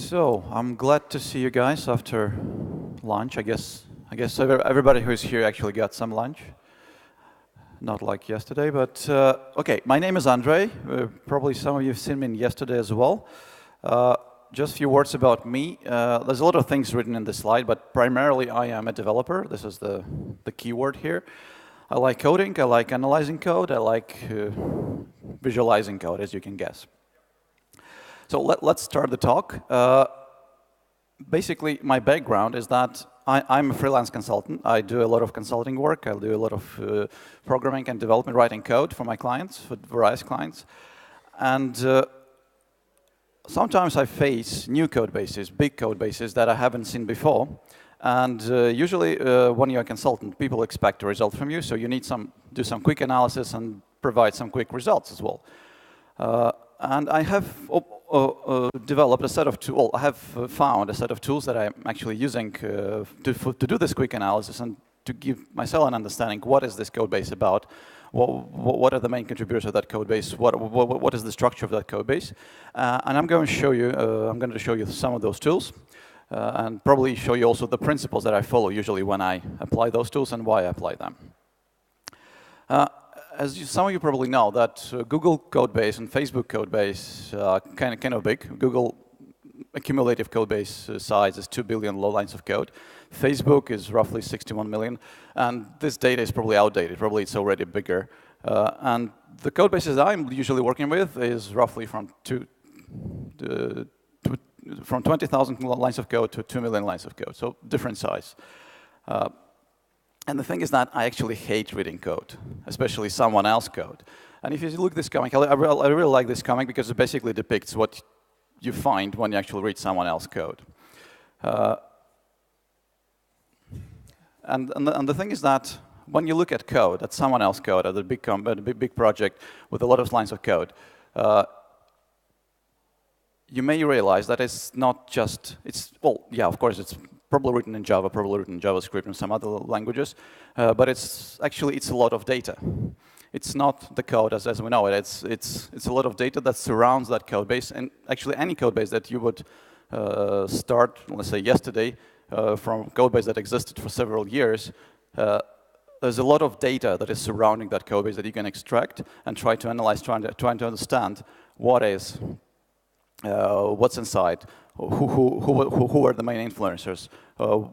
So I'm glad to see you guys after lunch. I guess everybody who's here actually got some lunch. Not like yesterday, but okay. My name is Andrey. Probably some of you have seen me yesterday as well. Just a few words about me. There's a lot of things written in this slide, but primarily I am a developer. This is the keyword here. I like coding. I like analyzing code. I like visualizing code, as you can guess. So let's start the talk. Basically, my background is that I'm a freelance consultant. I do a lot of consulting work. I do a lot of programming and development, writing code for my clients, for various clients. And sometimes I face new code bases, big code bases that I haven't seen before. And usually, when you're a consultant, people expect a result from you. So you need do some quick analysis and provide some quick results as well. And I have developed a set of tools. I have found a set of tools that I'm actually using to do this quick analysis and to give myself an understanding. What is this code base about? What are the main contributors of that code base? What is the structure of that code base? And I'm going to show you. I'm going to show you some of those tools, and probably show you also the principles that I follow usually when I apply those tools and why I apply them. Some of you probably know that Google codebase and Facebook codebase are kind of big. Google accumulative codebase size is 2 billion lines of code. Facebook is roughly 61 million, and this data is probably outdated. Probably it's already bigger. And the codebases I'm usually working with is roughly from 20,000 lines of code to 2 million lines of code, so different size. And the thing is that I actually hate reading code, especially someone else's code. And if you look at this comic, I really like this comic because it basically depicts what you find when you actually read someone else's code. And the thing is that when you look at code, at someone else's code, at a big project with a lot of lines of code, you may realize that it's not just, well, yeah, of course, it's probably written in Java, probably written in JavaScript and some other languages, but it's a lot of data. It's not the code as we know it. It's a lot of data that surrounds that code base, and actually any code base that you would start, let's say yesterday, from code base that existed for several years. There's a lot of data that is surrounding that code base that you can extract and try to analyze, trying to understand what's inside. Who are the main influencers?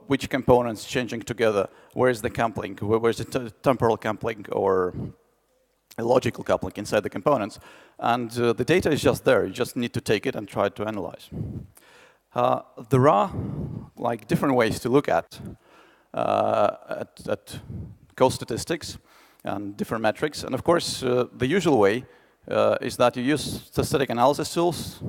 Which components changing together? Where is the coupling? Where's the temporal coupling or a logical coupling inside the components? And the data is just there. You just need to take it and try to analyze. There are like different ways to look at code statistics and different metrics. And of course, the usual way is that you use static analysis tools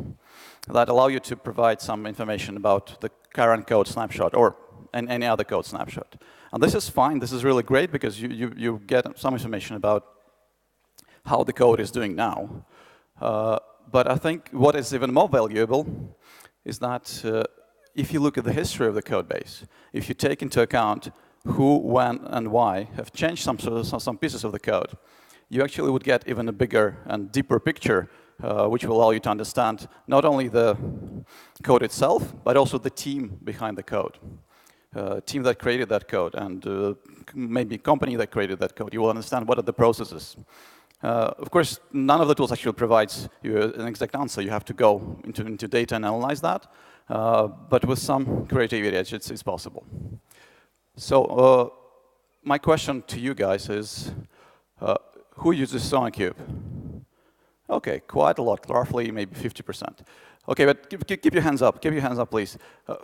that allow you to provide some information about the current code snapshot or any other code snapshot. And this is fine. This is really great because you get some information about how the code is doing now. But I think what is even more valuable is that if you look at the history of the code base, if you take into account who, when, and why have changed some pieces of the code, you actually would get even a bigger and deeper picture, which will allow you to understand not only the code itself, but also the team behind the code, team that created that code, and maybe company that created that code. You will understand what are the processes. Of course, none of the tools actually provides you an exact answer. You have to go into data and analyze that. But with some creativity, it's possible. So my question to you guys is, who uses SonarQube? OK, quite a lot, roughly maybe 50%. OK, but keep your hands up. Keep your hands up, please.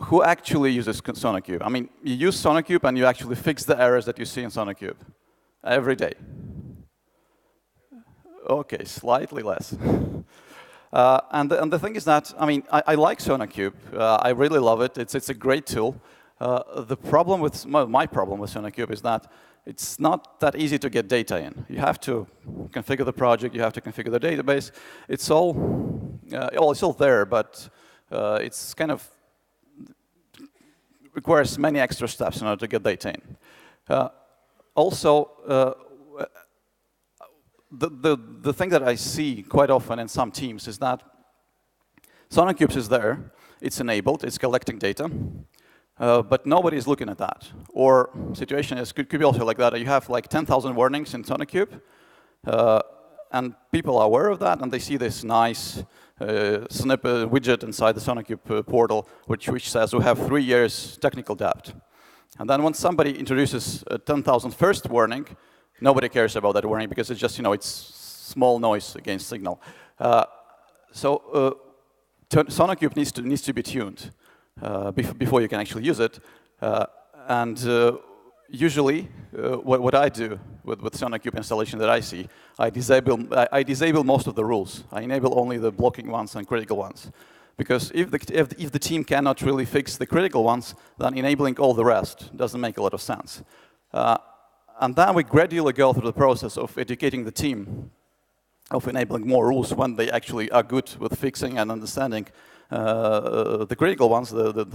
Who actually uses SonarQube? I mean, you use SonarQube and you actually fix the errors that you see in SonarQube every day. OK, slightly less. And the thing is that, I mean, I like SonarQube. I really love it. It's a great tool. The problem with my problem with SonarQube is that it's not that easy to get data in. You have to configure the project. You have to configure the database. It's all there, but it's kind of requires many extra steps in order to get data in. Also, the thing that I see quite often in some teams is that SonarQube is there. It's enabled. It's collecting data. But nobody is looking at that. Or situation could be also like that. You have like 10,000 warnings in SonarQube. And people are aware of that, and they see this nice snippet widget inside the SonarQube portal, which says we have 3 years technical debt. And then when somebody introduces a 10,000 first warning, nobody cares about that warning because it's just, it's small noise against signal. So SonarQube needs to be tuned before you can actually use it. Usually, what I do with SonarQube installation that I see, I disable most of the rules. I enable only the blocking ones and critical ones. Because if the team cannot really fix the critical ones, then enabling all the rest doesn't make a lot of sense. And then we gradually go through the process of educating the team, of enabling more rules when they actually are good with fixing and understanding the critical ones, the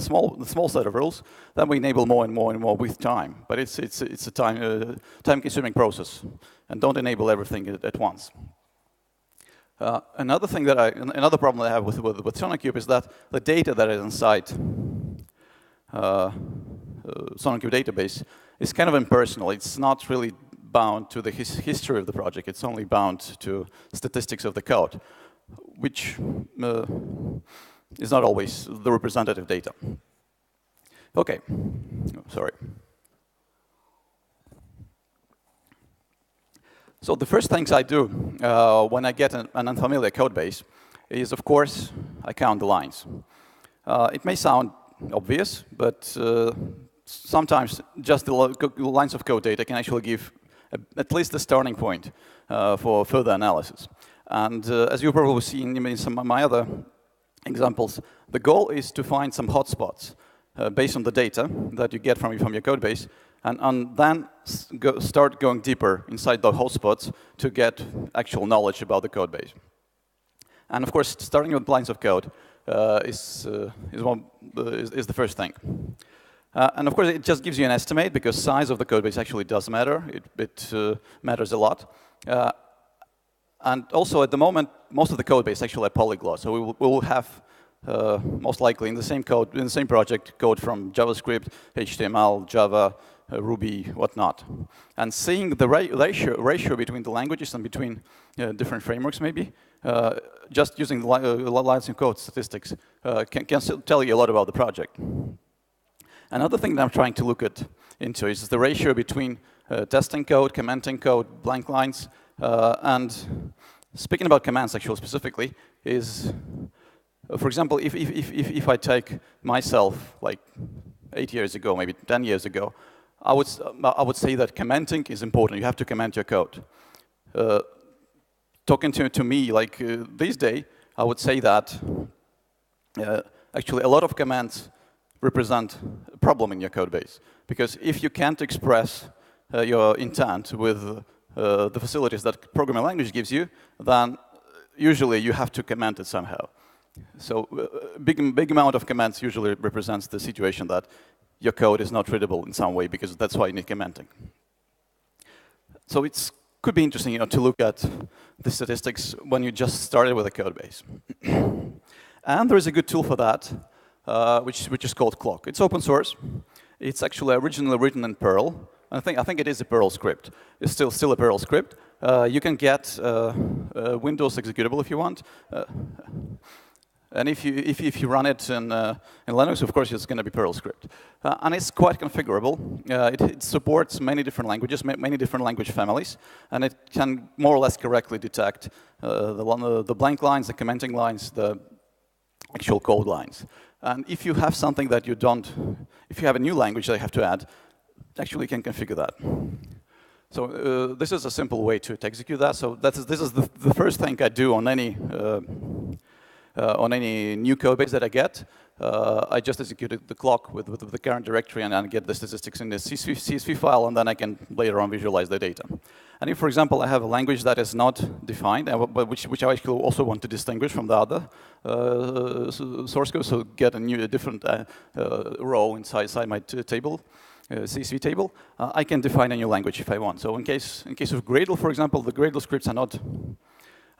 small set of rules. Then we enable more and more and more with time. But it's a time-consuming process, and don't enable everything at once. Another problem that I have with SonarQube is that the data that is inside SonarQube database is kind of impersonal. It's not really bound to the history of the project. It's only bound to statistics of the code, which is not always the representative data. Okay, sorry. So the first things I do when I get an unfamiliar code base is, of course, I count the lines. It may sound obvious, but sometimes just the lines of code data can actually give at least a starting point for further analysis. And as you've probably seen in some of my other examples, the goal is to find some hotspots based on the data that you get from your code base, and then start going deeper inside the hotspots to get actual knowledge about the code base. And of course, starting with lines of code is the first thing. And of course, it just gives you an estimate because size of the code base actually does matter. It matters a lot. And also, at the moment, most of the code base actually are polyglot. So we will have most likely in the same code, in the same project, code from JavaScript, HTML, Java, Ruby, whatnot. And seeing the ratio between the languages and between different frameworks, maybe, just using the lines of code statistics can still tell you a lot about the project. Another thing that I'm trying to look into is the ratio between testing code, commenting code, blank lines, and speaking about commands actually specifically is, for example, if I take myself like 8 years ago, maybe 10 years ago, I would say that commenting is important. You have to comment your code. Talking to me like this day, I would say that actually a lot of commands represent a problem in your code base. Because if you can't express your intent with the facilities that programming language gives you, then usually you have to comment it somehow. So big amount of comments usually represents the situation that your code is not readable in some way, because that's why you need commenting. So it could be interesting, to look at the statistics when you just started with a code base. And there is a good tool for that, which is called Cloc. It's open source. It's actually originally written in Perl. I think it is a Perl script. It's still a Perl script. You can get a Windows executable if you want. And if you run it in Linux, of course, it's going to be Perl script. And it's quite configurable. It supports many different languages, many different language families, and it can more or less correctly detect the blank lines, the commenting lines, the actual code lines. And if you have something that you don't, if you have a new language that you have to add, actually you can configure that. So this is a simple way to execute that. So this is the first thing I do on any new code base that I get. I just execute the Cloc with the current directory and get the statistics in the CSV file, and then I can later on visualize the data. And if, for example, I have a language that is not defined, but which I actually also want to distinguish from the other source code, so get a different row inside my table, CSV table, I can define a new language if I want. So in case of Gradle, for example, the Gradle scripts are not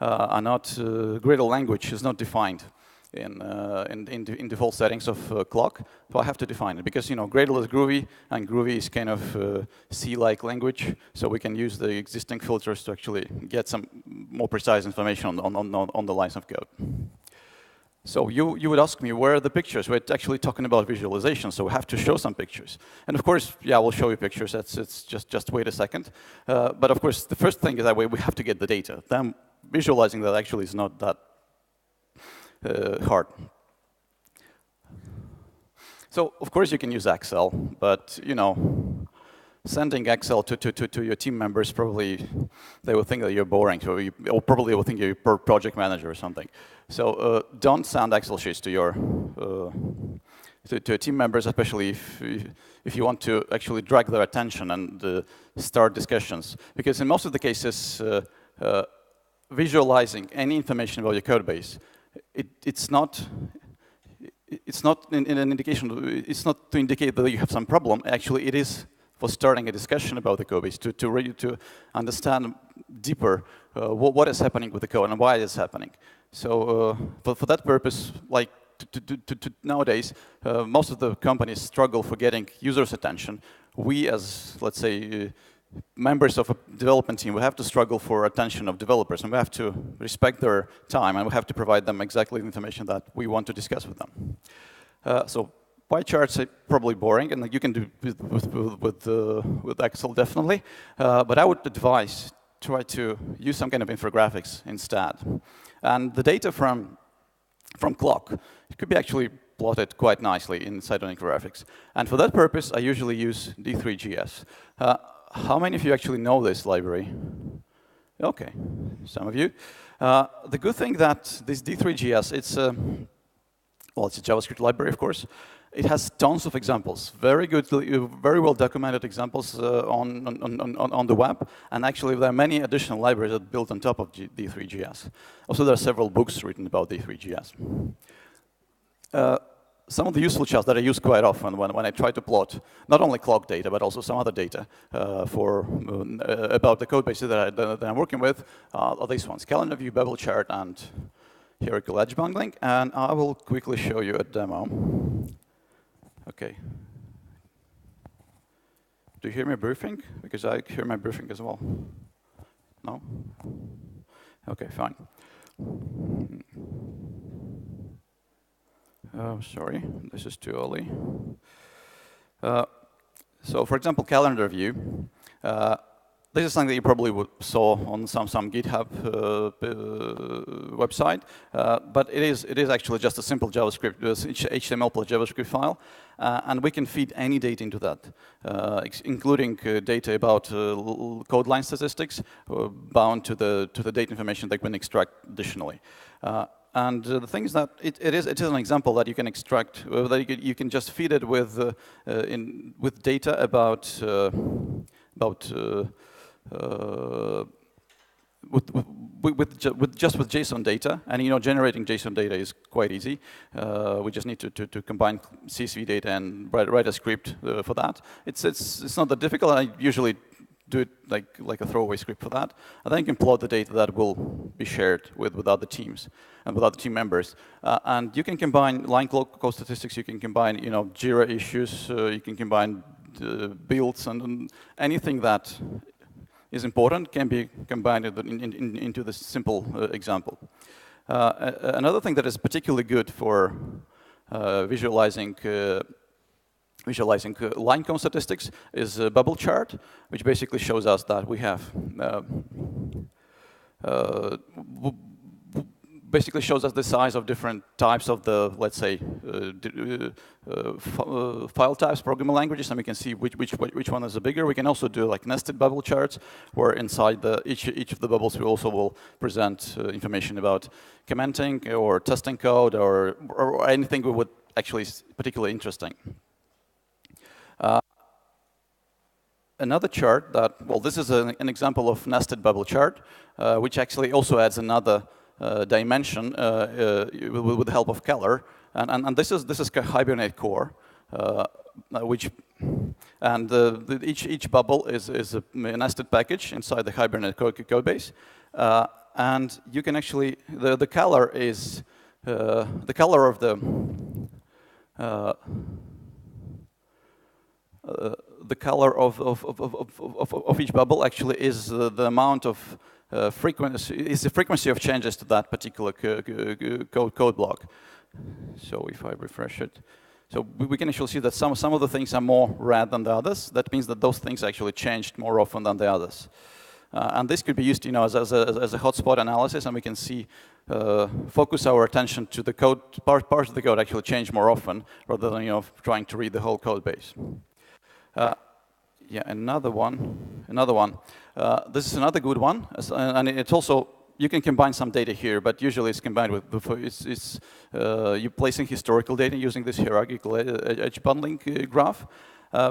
Gradle language is not defined in default settings of Cloc, so I have to define it because Gradle is Groovy, and Groovy is kind of C-like language, so we can use the existing filters to actually get some more precise information on the lines of code. So you would ask me, where are the pictures? We're actually talking about visualization, so we have to show some pictures. And of course, yeah, we'll show you pictures. It's just wait a second. But of course, the first thing is that we have to get the data. Then visualizing that actually is not that hard. So of course you can use Excel, but sending Excel to your team members, probably they will think that you're boring, or probably will think you're a project manager or something. So don't send Excel sheets to your to team members, especially if you want to actually drag their attention and start discussions, because in most of the cases, visualizing any information about your code base, it's not in an indication. It's not to indicate that you have some problem. Actually, it is for starting a discussion about the code base, to understand deeper what is happening with the code and why it is happening. So for that purpose, like nowadays, most of the companies struggle for getting users' attention. We, as let's say members of a development team, we have to struggle for attention of developers, and we have to respect their time, and we have to provide them exactly the information that we want to discuss with them. So pie charts are probably boring, and you can do with Excel definitely. But I would advise try to use some kind of infographics instead. And the data from Cloc, it could be actually plotted quite nicely inside an infographics. And for that purpose, I usually use D3GS. How many of you actually know this library? Okay, some of you. The good thing that this D3GS, it's a JavaScript library, of course. It has tons of examples, very good, very well documented examples on the web, and actually there are many additional libraries that are built on top of D3GS. Also, there are several books written about D3GS. Some of the useful charts that I use quite often when I try to plot not only Cloc data, but also some other data about the code bases that I'm working with are these ones: calendar view, bubble chart, and hierarchical edge bundling. And I will quickly show you a demo. Okay. Do you hear me briefing? Because I hear my briefing as well. No? Okay, fine. Oh, sorry, this is too early. So, for example, calendar view. This is something that you probably saw on some GitHub website, but it is actually just a simple JavaScript, HTML plus JavaScript file, and we can feed any data into that, including data about code line statistics bound to the data information that we can extract additionally. And the thing is that it is an example that you can extract, that you can just feed it with data about with JSON data, and generating JSON data is quite easy. We just need to combine CSV data and write a script for that. It's not that difficult. I usually do it like a throwaway script for that. And then you can plot the data that will be shared with other teams and with other team members. And you can combine line code statistics. You can combine Jira issues. You can combine builds, and anything that is important can be combined into this simple example. Another thing that is particularly good for visualizing line count statistics is a bubble chart, which basically shows us that we have basically shows us the size of different types of the, let's say, file types, programming languages, and we can see which one is the bigger. We can also do like nested bubble charts, where inside each of the bubbles we also will present information about commenting or testing code or anything we would actually particularly interesting. Another chart that, well, this is an example of nested bubble chart, which actually also adds another dimension with the help of color, and this is Hibernate core, each bubble is a nested package inside the Hibernate code base, and you can actually the color is the color of the color of each bubble actually is the amount of frequency, is the frequency of changes to that particular code block. So if I refresh it, so we can actually see that some of the things are more red than the others. That means that those things actually changed more often than the others. And this could be used, as a hotspot analysis, and we can see, focus our attention to the code, parts of the code actually change more often, rather than, trying to read the whole code base. Yeah, another one. This is another good one, and it's also, you can combine some data here, but usually it's combined with, you're placing historical data using this hierarchical edge bundling graph.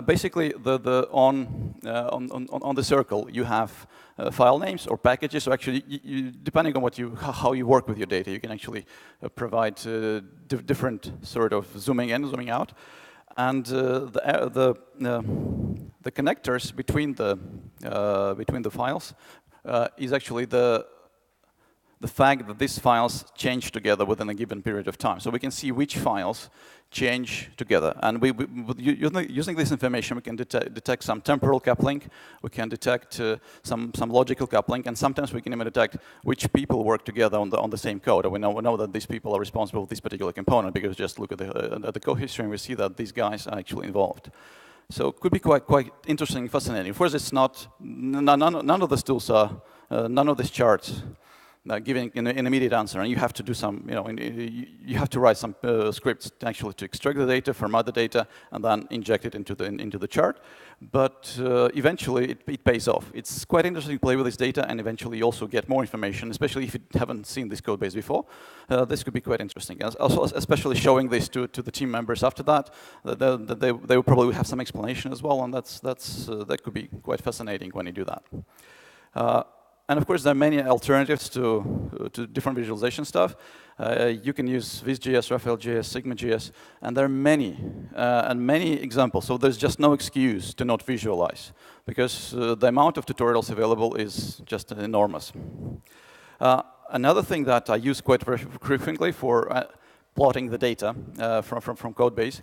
Basically, on the circle, you have file names or packages. So actually, depending on how you work with your data, you can actually provide different sort of zooming in, zooming out. And the connectors between the files is actually the fact that these files change together within a given period of time. So we can see which files change together. And using this information, we can detect some temporal coupling, we can detect some logical coupling, and sometimes we can even detect which people work together on the same code. And we know that these people are responsible for this particular component, because just look at the code history and we see that these guys are actually involved. So it could be quite interesting and fascinating. Of course, it's not, none of these tools are, none of these charts giving an immediate answer, and you have to do some, you have to write some scripts actually to extract the data from other data and then inject it into the chart. But eventually, it pays off. It's quite interesting to play with this data, and eventually you also get more information, especially if you haven't seen this code base before. This could be quite interesting. Also, especially showing this to the team members after that, they will probably have some explanation as well, and that could be quite fascinating when you do that. And of course, there are many alternatives to different visualization stuff. You can use Viz.js, Raphael.js, Sigma.js, and there are many examples. So there's just no excuse to not visualize, because the amount of tutorials available is just enormous. Another thing that I use quite frequently for plotting the data from codebase,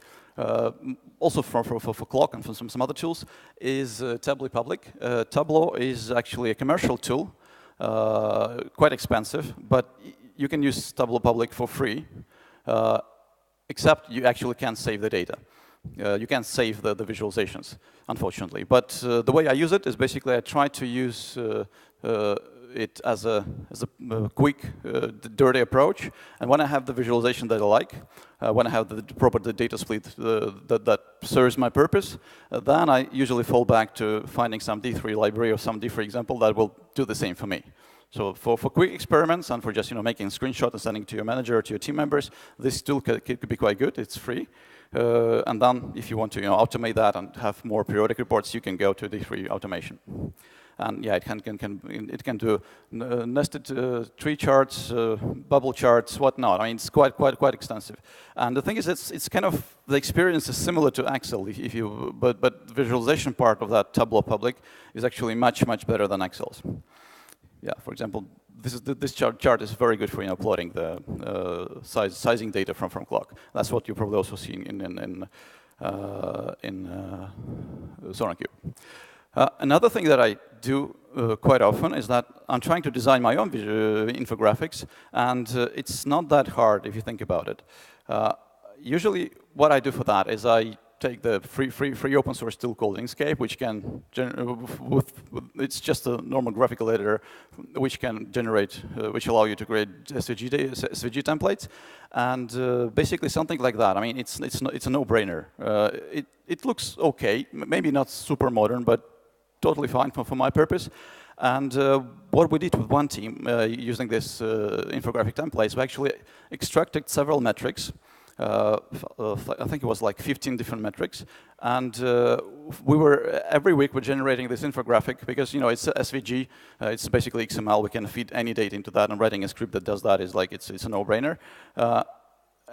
also for Cloc and from some other tools, is Tableau Public. Tableau is actually a commercial tool, quite expensive, but you can use Tableau Public for free, except you actually can't save the data. You can't save the visualizations, unfortunately. But the way I use it is basically I try to use it as a quick, dirty approach. And when I have the visualization that I like, when I have the proper data split that serves my purpose, then I usually fall back to finding some D3 library or some D3 example that will do the same for me. So for quick experiments and for just making a screenshot and sending it to your manager or to your team members, this tool could be quite good. It's free. And then if you want to automate that and have more periodic reports, you can go to D3 automation. And yeah, it can do nested tree charts, bubble charts, whatnot. I mean, it's quite extensive. And the thing is, it's kind of, the experience is similar to Excel, but the visualization part of that Tableau Public is actually much better than Excel's. Yeah, for example, this chart is very good for plotting the sizing data from Cloc. That's what you're probably also seeing in SonarQube. Another thing that I do quite often is that I'm trying to design my own infographics, and it's not that hard if you think about it. Usually, what I do for that is I take the free open source tool called Inkscape, which can it's just a normal graphical editor, which can generate, which allow you to create SVG templates, and basically something like that. I mean, it's a no-brainer. It looks okay, maybe not super modern, but totally fine for my purpose. And what we did with one team using this infographic templates, we actually extracted several metrics. I think it was like 15 different metrics, and every week we're generating this infographic because it's SVG, it's basically XML. We can feed any data into that, and writing a script that does that is like it's a no-brainer.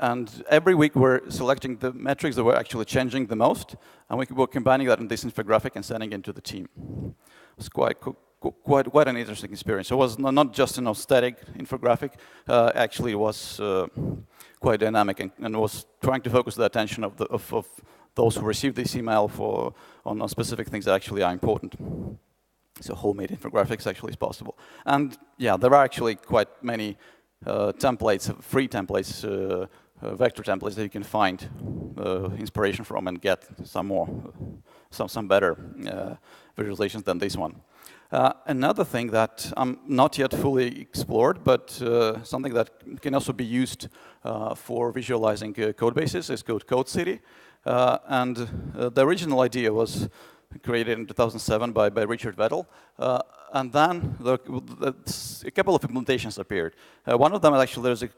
And every week we're selecting the metrics that we're actually changing the most, and we're combining that in this infographic and sending it to the team. It's quite quite an interesting experience. So it was not just static infographic. Actually, it was quite dynamic and was trying to focus the attention of those who receive this email on specific things that actually are important. So homemade infographics actually is possible. And yeah, there are actually quite many templates, free templates, vector templates that you can find inspiration from and get some more, some better visualizations than this one. Another thing that I'm not yet fully explored, but something that can also be used for visualizing code bases is called CodeCity. And the original idea was created in 2007 by Richard Vettel. And then a couple of implementations appeared. One of them, actually, there's an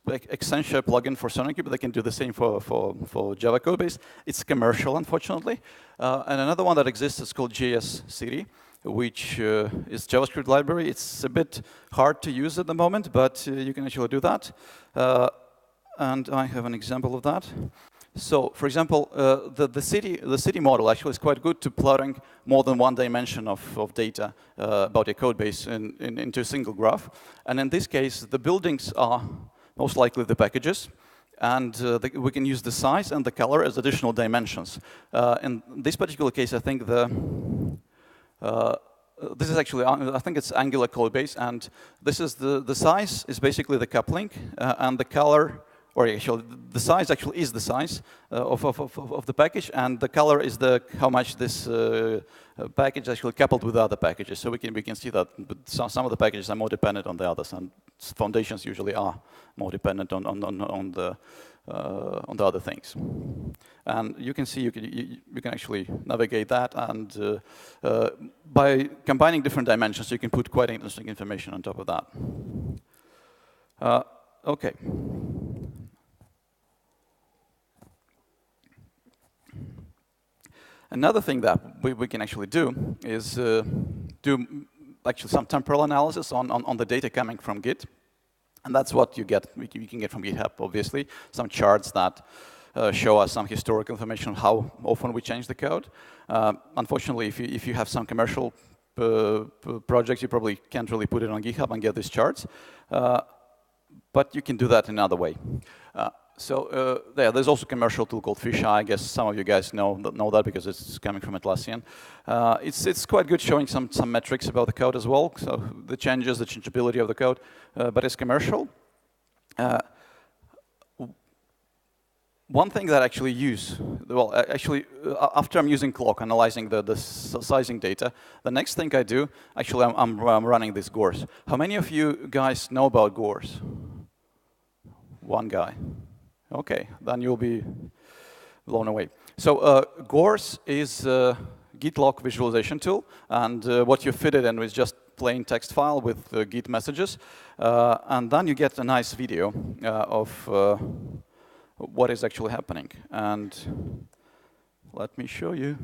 Accenture plugin for SonarQube that can do the same for Java codebase. It's commercial, unfortunately. And another one that exists is called JS City, which is JavaScript library. It's a bit hard to use at the moment, but you can actually do that. And I have an example of that. So, for example, the city model actually is quite good to plotting more than one dimension of data about a code base into a single graph. And in this case, the buildings are most likely the packages. And we can use the size and the color as additional dimensions. In this particular case, I think this is actually, I think it's Angular code base. And this is the size is basically the coupling, and the color, or actually, the size actually is the size of the package, and the color is how much this package actually coupled with other packages. So we can see that some of the packages are more dependent on the others, and foundations usually are more dependent on the other things. And you can see you can actually navigate that, and by combining different dimensions, you can put quite interesting information on top of that. Okay. Another thing that we can actually do is do actually some temporal analysis on the data coming from Git. And that's what you can get from GitHub, obviously. Some charts that show us some historical information on how often we change the code. Unfortunately, if you have some commercial projects, you probably can't really put it on GitHub and get these charts. But you can do that another way. So there's also a commercial tool called Fisheye. I guess some of you guys know that because it's coming from Atlassian. It's quite good, showing some metrics about the code as well. So the changes, the changeability of the code, but it's commercial. One thing that I actually use, after I'm using Cloc, analyzing the sizing data, the next thing I do, actually, I'm running this Gource. How many of you guys know about Gource? One guy. Okay, then you'll be blown away. So Gource is a Git log visualization tool, and what you fit it in is just plain text file with Git messages, and then you get a nice video of what is actually happening. And let me show you.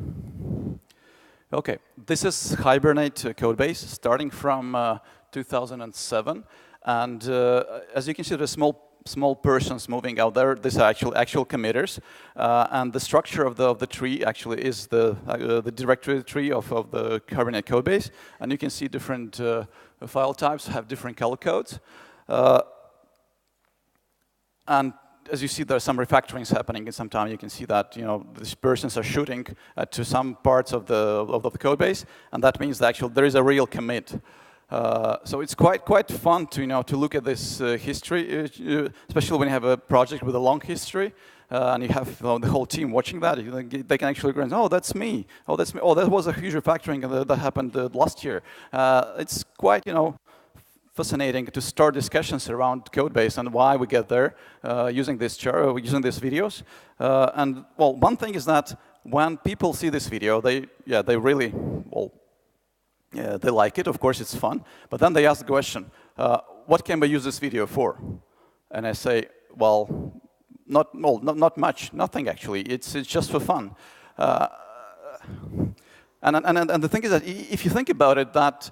Okay, this is Hibernate codebase starting from 2007, and as you can see, there's small persons moving out there. These are actual committers, and the structure of the tree actually is the directory tree of the Hibernate codebase, and you can see different file types have different color codes, and as you see, there are some refactorings happening, and sometimes you can see that these persons are shooting to some parts of the codebase, and that means that actually there is a real commit. So it's quite fun to look at this history, especially when you have a project with a long history, and you have the whole team watching that. They can actually go, oh, that's me. Oh, that's me. Oh, that was a huge refactoring that happened last year. It's quite fascinating to start discussions around codebase and why we get there using this chart, using these videos. And well, one thing is that when people see this video, they really they like it. Of course, it's fun. But then they ask the question, what can we use this video for? And I say, well, not much, nothing actually. It's just for fun. And the thing is that if you think about it, that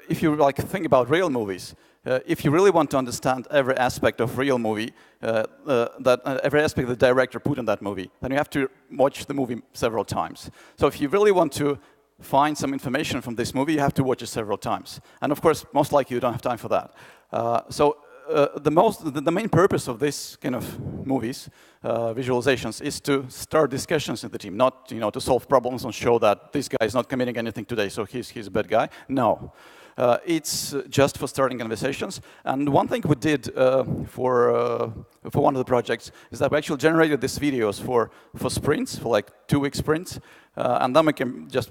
if you think about real movies, if you really want to understand every aspect of real movie, every aspect the director put in that movie, then you have to watch the movie several times. So if you really want to find some information from this movie, you have to watch it several times. And of course, most likely you don't have time for that. The main purpose of this kind of movies, visualizations, is to start discussions in the team, not to solve problems and show that this guy is not committing anything today, so he's a bad guy. No. It's just for starting conversations. And one thing we did for one of the projects is that we actually generated these videos for sprints, for like 2-week sprints. And then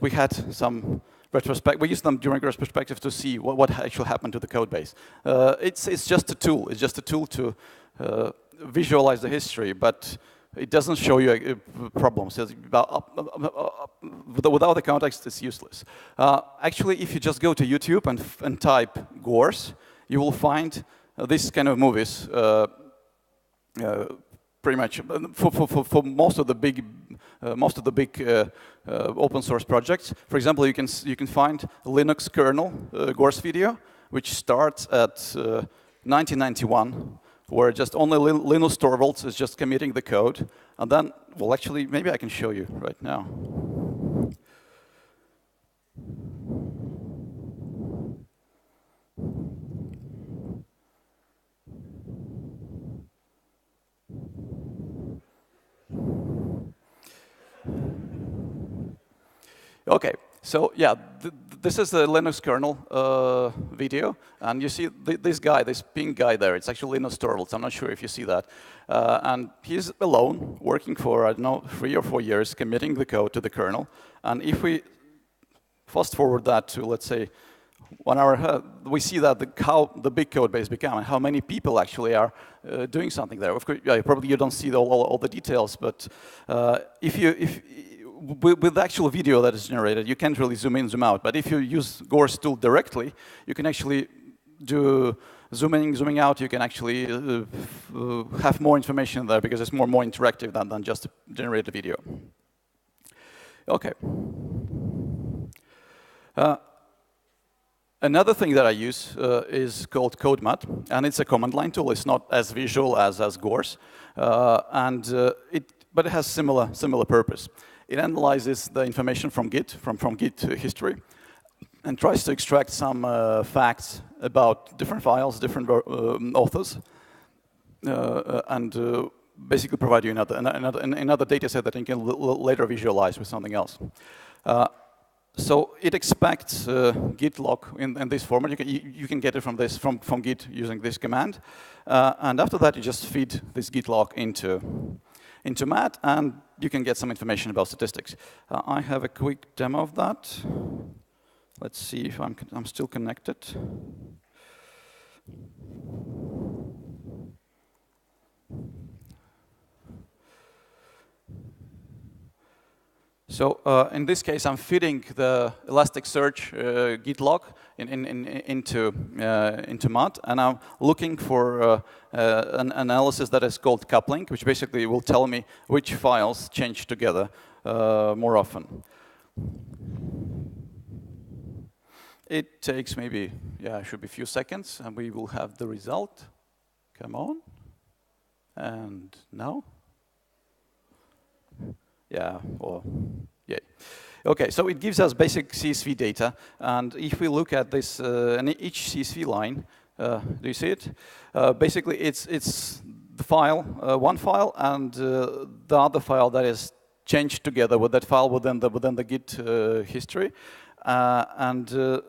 we had some retrospect. We used them during retrospective to see what actually happened to the code base. It's just a tool. It's just a tool to visualize the history, but it doesn't show you problems. Without the context, it's useless. Actually, if you just go to YouTube and type Gource, you will find this kind of movies. Pretty much for most of the big open source projects. For example, you can find a Linux kernel Gource video, which starts at 1991. Where just only Linus Torvalds is just committing the code. And then, well, actually, maybe I can show you right now. OK, so yeah, this is the Linux kernel video, and you see this guy, this pink guy there. It's actually Linus Torvalds. I'm not sure if you see that. And he's alone, working for, I don't know, 3 or 4 years, committing the code to the kernel. And if we fast forward that to, let's say, 1 hour, we see that how the big code base became and how many people actually are doing something there. Of course, yeah, probably you don't see all the details, but with the actual video that is generated, you can't really zoom in, zoom out. But if you use Gource tool directly, you can actually do zooming in, zooming out. You can actually have more information there because it's more interactive than just generate a video. OK. Another thing that I use is called CodeMat, and it's a command line tool. It's not as visual as Gource, but it has similar purpose. It analyzes the information from Git, from Git history, and tries to extract some facts about different files, different authors, and basically provide you another data set that you can later visualize with something else. So it expects Git log in this format. You can get it from Git using this command. And after that, you just feed this Git log into Mat, and you can get some information about statistics. I have a quick demo of that. Let's see if I'm still connected. So in this case, I'm feeding the Elasticsearch Git log into Mat, and I'm looking for an analysis that is called coupling, which basically will tell me which files change together more often. It takes maybe, should be a few seconds, and we will have the result. Come on. And now? Yeah, or yeah. OK, so it gives us basic CSV data. And if we look at this, each CSV line, do you see it? Basically, it's the file, one file, and the other file that is changed together with that file within the Git history. The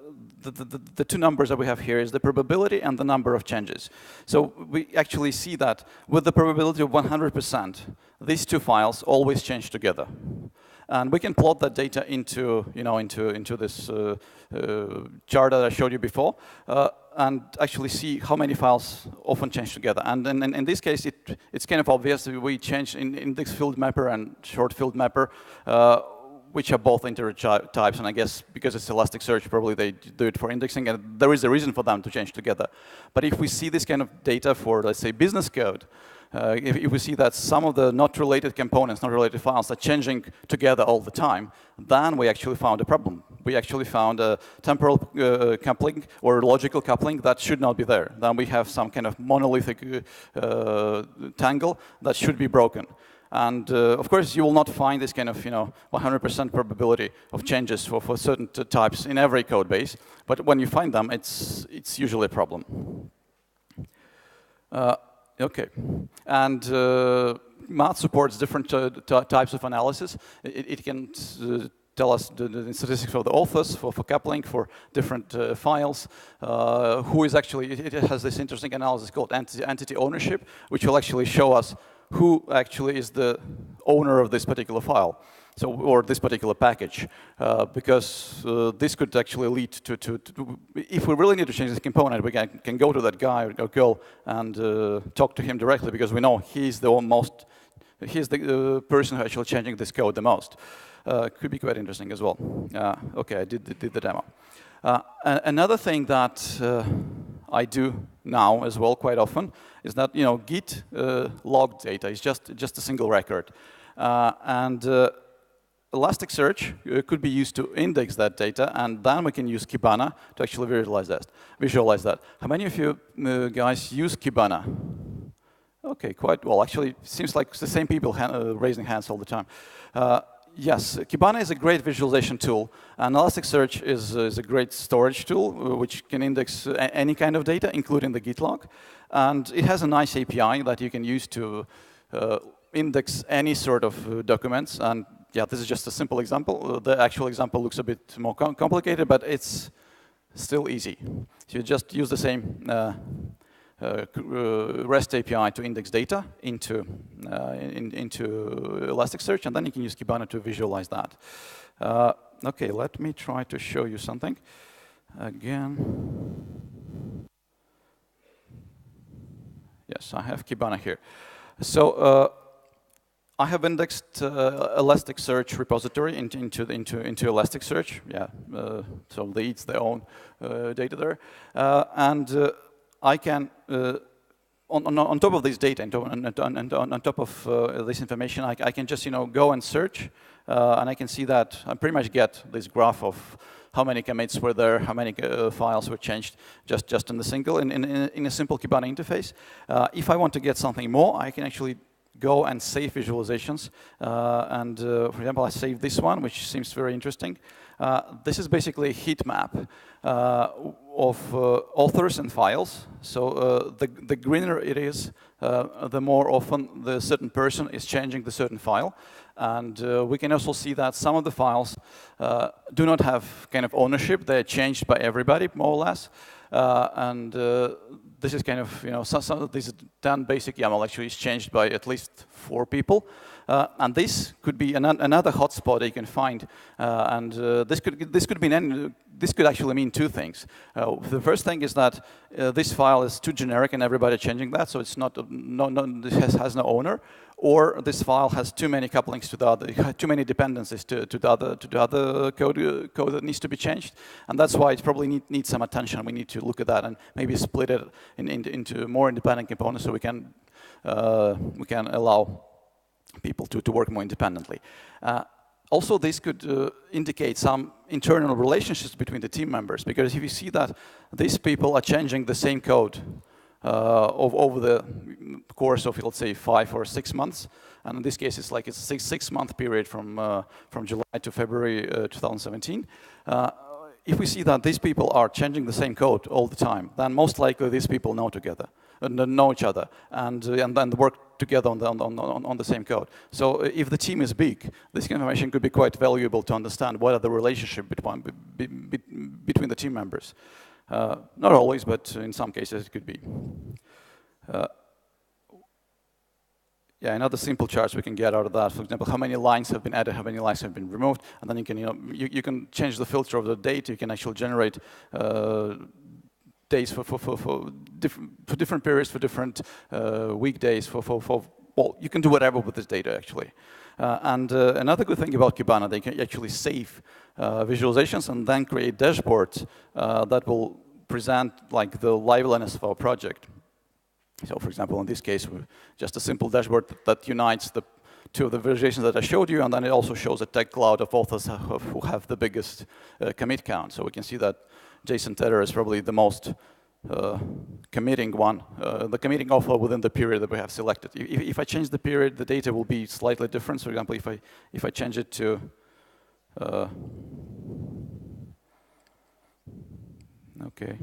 two numbers that we have here is the probability and the number of changes. So we actually see that with the probability of 100%, these two files always change together. And we can plot that data into this chart that I showed you before, and actually see how many files often change together. And in this case, it's kind of obvious. We change in index field mapper and short field mapper, which are both integer types. And I guess because it's Elasticsearch, probably they do it for indexing. And there is a reason for them to change together. But if we see this kind of data for, let's say, business code, if we see that some of the not related components, not related files are changing together all the time, then we actually found a problem. We actually found a temporal coupling or logical coupling that should not be there. Then we have some kind of monolithic tangle that should be broken. And of course, you will not find this kind of 100% probability of changes for certain types in every code base. But when you find them, it's usually a problem. OK. And Math supports different types of analysis. It can tell us the statistics of the authors for coupling, for different files. Who is actually, it has this interesting analysis called entity ownership, which will actually show us who actually is the owner of this particular file, so, or this particular package. Because this could actually lead to, if we really need to change this component, we can go to that guy or girl and talk to him directly, because we know he's the person who actually changing this code the most. Could be quite interesting as well. OK, I did the demo. Another thing that I do now as well quite often is that Git log data is just a single record, and Elasticsearch could be used to index that data, and then we can use Kibana to actually visualize that. How many of you guys use Kibana? OK, quite well. Actually, it seems like the same people raising hands all the time. Yes, Kibana is a great visualization tool, and Elasticsearch is a great storage tool, which can index any kind of data, including the Git log. And it has a nice API that you can use to index any sort of documents. And yeah, this is just a simple example. The actual example looks a bit more complicated, but it's still easy. So you just use the same REST API to index data into Elasticsearch, and then you can use Kibana to visualize that. OK, let me try to show you something again. Yes, I have Kibana here. So I have indexed Elasticsearch repository into Elasticsearch. Yeah, so they eat their own data there, and I can, on top of this data, on top of this information, I can just go and search, and I can see that I pretty much get this graph of how many commits were there, how many files were changed, just in a simple Kibana interface. If I want to get something more, I can actually go and save visualizations. And for example, I saved this one, which seems very interesting. This is basically a heat map of authors and files. So the greener it is, the more often the certain person is changing the certain file. And we can also see that some of the files do not have kind of ownership. They're changed by everybody, more or less. And this is kind of, some of this 10 basic YAML actually is changed by at least 4 people. And this could be another hotspot you can find. And this could actually mean 2 things. The first thing is that this file is too generic and everybody changing that, so it's not this has no owner. Or this file has too many couplings to the other, too many dependencies to the other code that needs to be changed, and that's why it probably needs some attention. We need to look at that and maybe split it into more independent components, so we can allow people to work more independently. Also, this could indicate some internal relationships between the team members, because if you see that these people are changing the same code over the course of, let's say, 5 or 6 months, and in this case, it's like it's a six-month period from July to February 2017. If we see that these people are changing the same code all the time, then most likely these people know each other, and then work together on the same code. So if the team is big, this information could be quite valuable to understand what are the relationship between the team members. Not always, but in some cases it could be. Yeah, another simple charts we can get out of that. For example, how many lines have been added, how many lines have been removed, and then you can you can change the filter of the date. You can actually generate days for different periods, for different weekdays. Well, you can do whatever with this data actually. And another good thing about Kibana, they can actually save visualizations and then create dashboards that will present like the liveliness of our project. So for example, in this case, just a simple dashboard that unites the 2 of the visualizations that I showed you, and then it also shows a tag cloud of authors who have the biggest commit count. So we can see that Jason Tedder is probably the most committing one, the committing offload within the period that we have selected. If I change the period, the data will be slightly different. So, for example, if I change it to okay.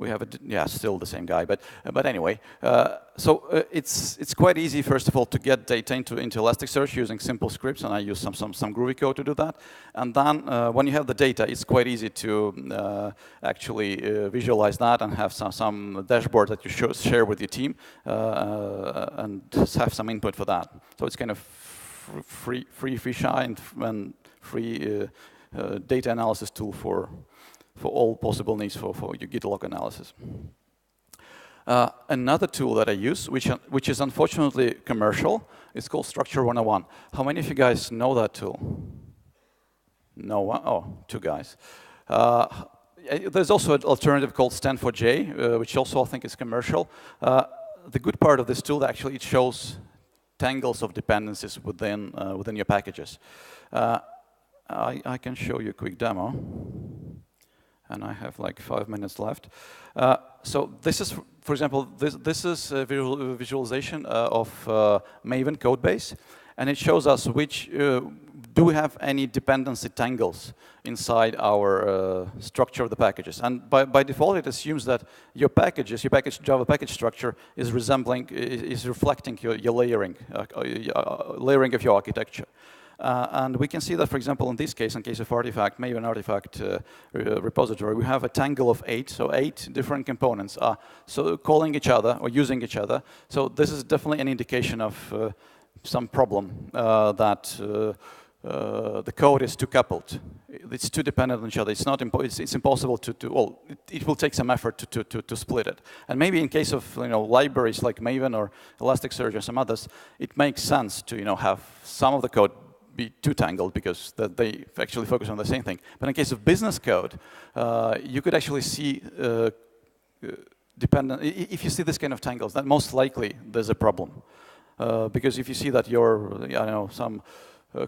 We have still the same guy, but anyway. It's quite easy, first of all, to get data into Elasticsearch using simple scripts, and I use some Groovy code to do that. And then when you have the data, it's quite easy to actually visualize that and have some dashboard that you share with your team and have some input for that. So it's kind of free fisheye and free data analysis tool for all possible needs for your Git log analysis. Another tool that I use, which is unfortunately commercial, is called Structure 101. How many of you guys know that tool? No one? Oh, two guys. There's also an alternative called Stand4j, which also I think is commercial. The good part of this tool, actually, it shows tangles of dependencies within your packages. I can show you a quick demo. And I have like 5 minutes left. So this is, for example, this is a visualization of Maven codebase, and it shows us which do we have any dependency tangles inside our structure of the packages. And by default, it assumes that your Java package structure is reflecting your layering, layering of your architecture. And we can see that, for example, in this case, in case of artifact, Maven artifact repository, we have a tangle of 8, so 8 different components are calling each other or using each other. So this is definitely an indication of some problem that the code is too coupled. It's too dependent on each other. It's impossible well, it will take some effort to split it. And maybe in case of libraries like Maven or Elasticsearch or some others, it makes sense to have some of the code be too tangled because they actually focus on the same thing. But in case of business code, you could actually see if you see this kind of tangles, then most likely there's a problem. Because if you see that some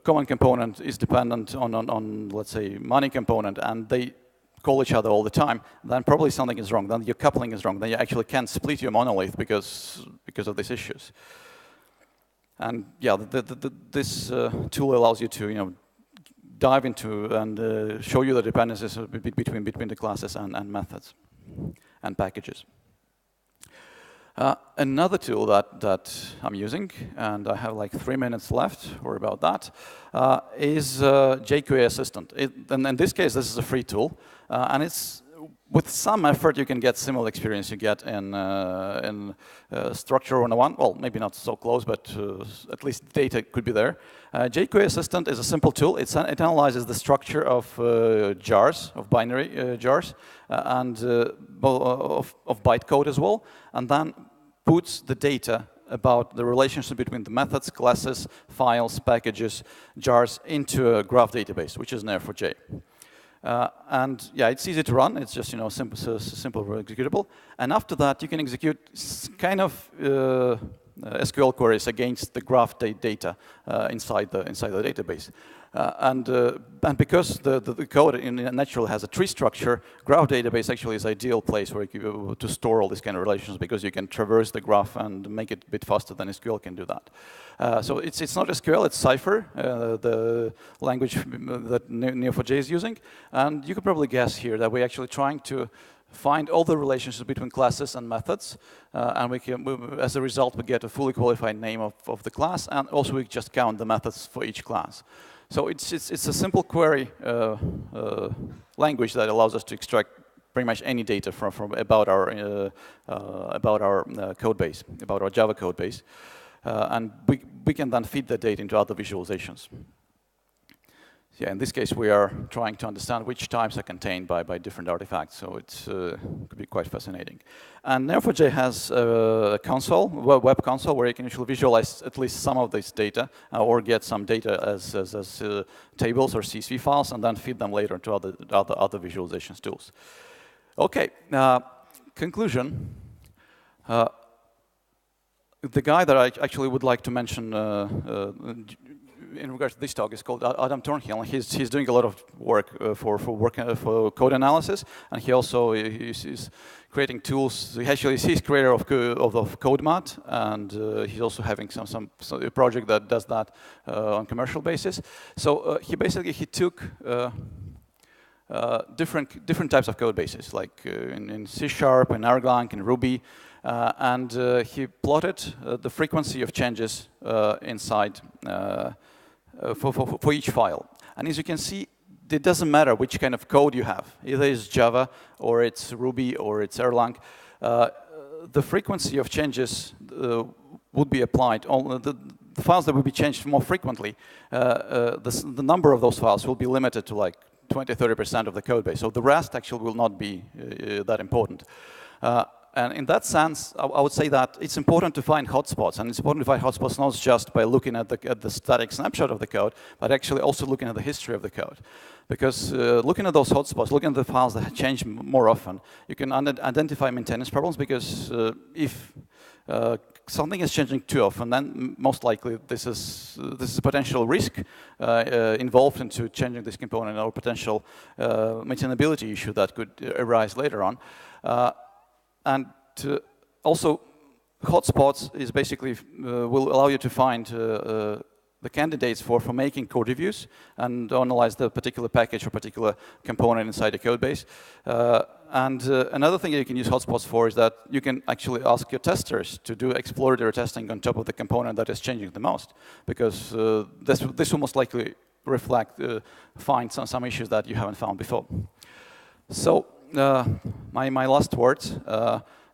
common component is dependent on, let's say, money component, and they call each other all the time, then probably something is wrong. Then your coupling is wrong. Then you actually can't split your monolith because of these issues. And yeah, this tool allows you to dive into and show you the dependencies between the classes and methods and packages. Another tool that I'm using, and I have like 3 minutes left or about that, is jQuery Assistant. And in this case, this is a free tool, and it's with some effort, you can get similar experience you get in Structure 101. Well, maybe not so close, but at least data could be there. jQuery Assistant is a simple tool. It analyzes the structure of jars, of binary jars, and of bytecode as well, and then puts the data about the relationship between the methods, classes, files, packages, jars into a graph database, which is Neo4j. And yeah, it's easy to run. It's just simple executable. And after that, you can execute kind of SQL queries against the graph data inside the database. And because the code naturally has a tree structure, graph database actually is an ideal place where to store all these kind of relations because you can traverse the graph and make it a bit faster than SQL can do that. So it's not SQL, it's Cypher, the language that Neo4j is using. And you could probably guess here that we're actually trying to find all the relationships between classes and methods, and as a result, we get a fully qualified name of the class, and also we just count the methods for each class. So it's a simple query language that allows us to extract pretty much any data about our code base, about our Java code base, and we can then feed the data into other visualizations. Yeah, in this case, we are trying to understand which types are contained by different artifacts, so it could be quite fascinating. And Neo4j has a console, web console, where you can actually visualize at least some of this data, or get some data as tables or CSV files, and then feed them later into other visualizations tools. Okay, conclusion. The guy that I actually would like to mention in regards to this talk is called Adam Thornhill. He's doing a lot of work for code analysis, and he also is creating tools. He's creator of CodeMat, and he's also having a project that does that on commercial basis. So he took different types of code bases, like in C#, in Erlang, in Ruby, and he plotted the frequency of changes inside for each file. And as you can see, it doesn't matter which kind of code you have. Either it's Java, or it's Ruby, or it's Erlang. The frequency of changes would be applied. The files that will be changed more frequently, the number of those files will be limited to like 20–30% of the code base. So the rest actually will not be that important. And in that sense, I would say that it's important to find hotspots. And it's important to find hotspots not just by looking at the static snapshot of the code, but actually also looking at the history of the code. Because looking at those hotspots, looking at the files that change more often, you can identify maintenance problems, because if something is changing too often, then most likely this is a potential risk involved into changing this component, or potential maintainability issue that could arise later on. And also, hotspots is basically will allow you to find the candidates for making code reviews and analyze the particular package or particular component inside the code base. And another thing you can use hotspots for is that you can actually ask your testers to do exploratory testing on top of the component that is changing the most, because this will most likely find some issues that you haven't found before. So my last words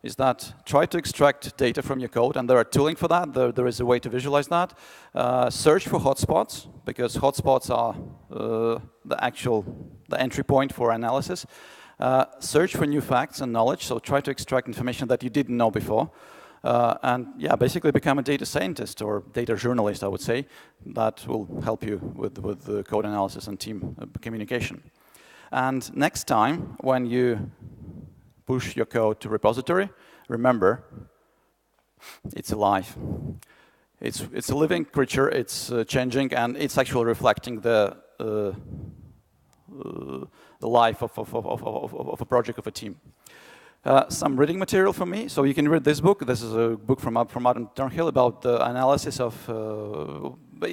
is that try to extract data from your code, and there are tooling for that. There is a way to visualize that. Search for hotspots, because hotspots are the entry point for analysis. Search for new facts and knowledge, so try to extract information that you didn't know before. And yeah, basically become a data scientist or data journalist, I would say. That will help you with the code analysis and team communication. And next time, when you push your code to repository, remember, it's alive. It's a living creature, it's changing, and it's actually reflecting the life of a project, of a team. Some reading material for me. So you can read this book. This is a book from Adam Thornhill about the analysis of,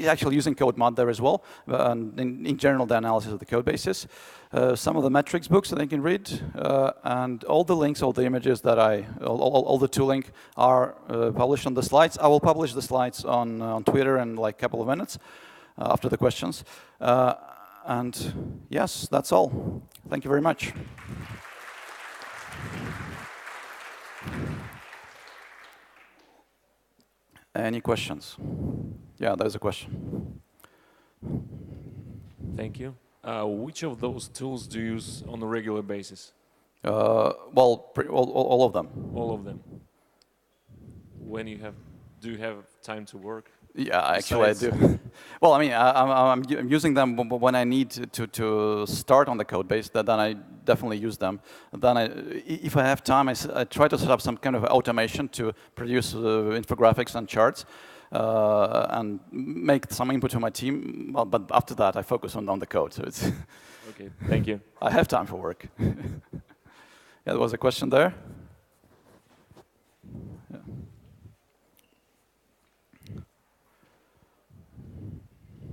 actually using CodeMat there as well, and in general the analysis of the code bases. Some of the metrics books that I can read, and all the links, all the images that all the tooling are published on the slides. I will publish the slides on Twitter in like a couple of minutes after the questions. And yes, that's all. Thank you very much. Any questions? Yeah, there's a question. Thank you. Which of those tools do you use on a regular basis? Well, all of them. All of them. Do you have time to work? Yeah, actually I do. Well, I mean, I'm using them when I need to start on the code base. Then I definitely use them. Then if I have time, I try to set up some kind of automation to produce infographics and charts and make some input to my team. Well, but after that, I focus on the code. So it's okay. Thank you. I have time for work. Yeah, there was a question there. Yeah.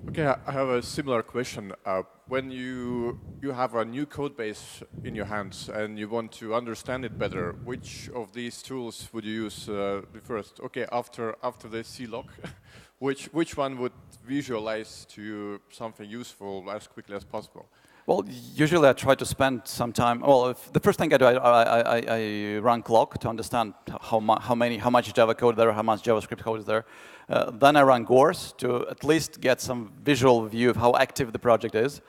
Okay, I have a similar question. When you have a new code base in your hands and you want to understand it better, which of these tools would you use the first? Okay, after the Cloc, which one would visualize to you something useful as quickly as possible? Well, usually I try to spend some time. Well, the first thing I do, I run Cloc to understand how much Java code there, how much JavaScript code is there. Then I run Gource to at least get some visual view of how active the project is.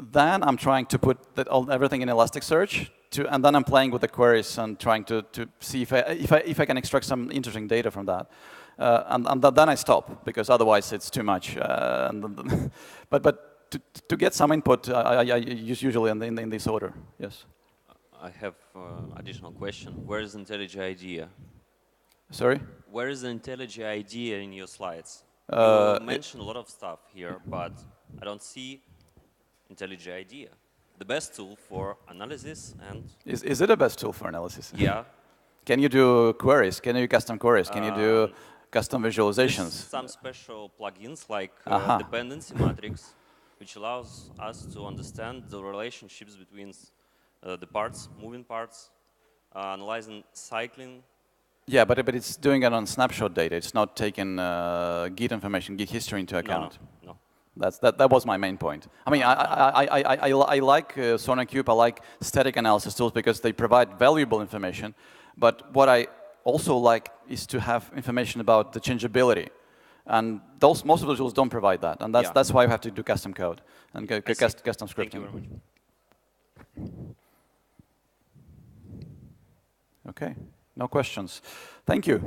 Then I'm trying to put everything in Elasticsearch, and then I'm playing with the queries and trying to see if I can extract some interesting data from that. And then I stop, because otherwise it's too much. But to get some input, I use usually in this order. Yes. I have additional question. Where is the IntelliJ idea? Sorry? Where is the IntelliJ idea in your slides? You mentioned a lot of stuff here, but I don't see IntelliJ IDEA, the best tool for analysis and... Is it the best tool for analysis? Yeah. Can you do queries? Can you do custom queries? Can you do custom visualizations? Some special plugins like dependency matrix, which allows us to understand the relationships between the parts, moving parts, analyzing cycling. Yeah, but it's doing it on snapshot data. It's not taking Git information, Git history into account. No. That was my main point. I mean, I like SonarQube. I like static analysis tools because they provide valuable information. But what I also like is to have information about the changeability. And most of the tools don't provide that. And that's why you have to do custom code and custom scripting. Thank you very much. OK. No questions. Thank you.